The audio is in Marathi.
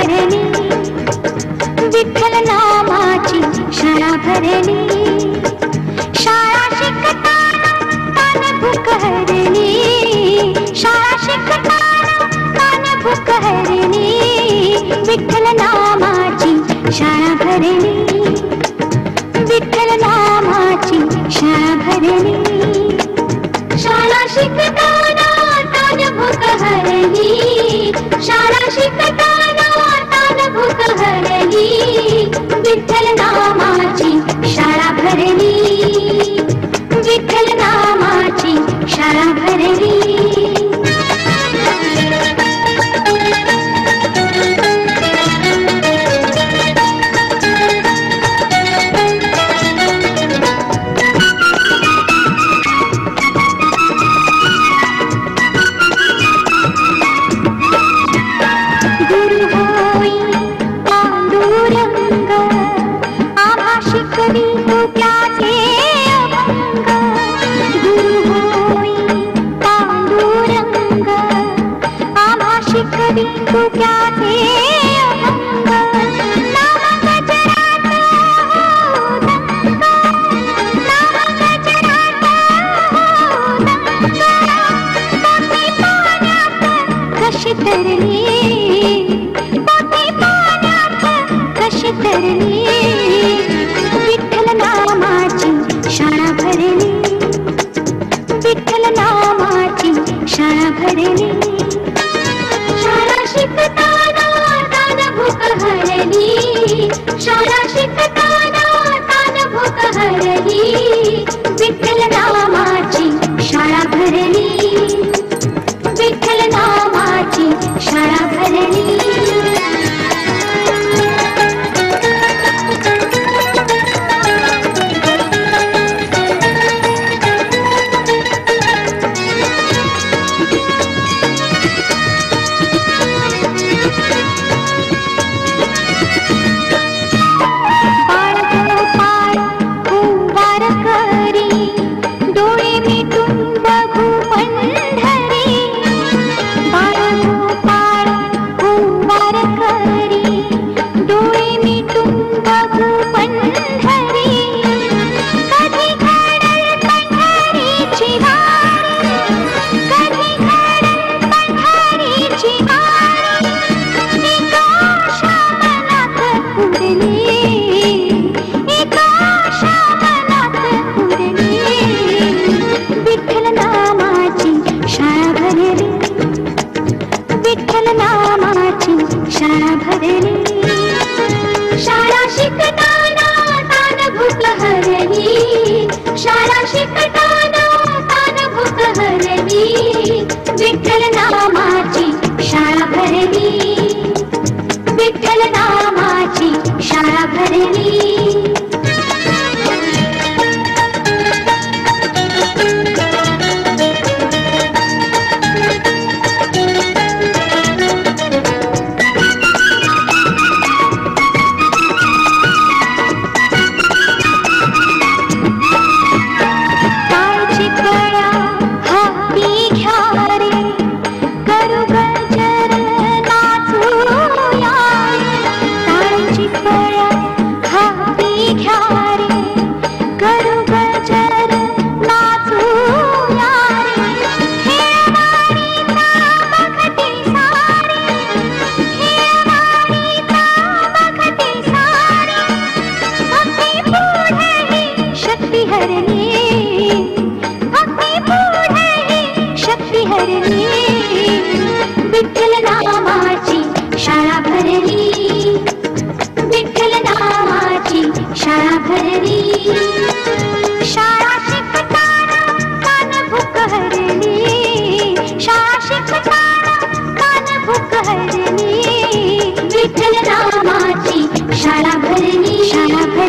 भरली, विठ्ठल नामाची शाळा भरली. शाळा शिकताना तान भूक हरली, शाळा शिकताना तान भूक हरली. विठ्ठल नामाची शाळा भरली, विठ्ठल नामाची शाळा भरली. शाळा शिकताना तान भूक हरली, शाळा शिकताना तान भूक हरली. विठ्ठल नामाची शाळा भरली, विठ्ठल नामाची शाळा भरली. विठ्ठल नामाची शाळा भरली, विठ्ठल नामाची शाळा भरली. शाळा शिकताना तान भूक हरली, शाळा शिकताना तान भूक हरली. विठ्ठल नामाची शाळा भरली, विठ्ठल नामाची शाळा भरली. विठ्ठल नामाची शाळा भरली. शाळा शिकताना तान भूक हरली, शाळा शिकताना तान भूक हरली. विठ्ठल नामाची शाळा भरली, विठ्ठल नामाची शाळा भरली. विठ्ठल नामाची शाळा भरली, विठ्ठल नामाची शाळा भरली.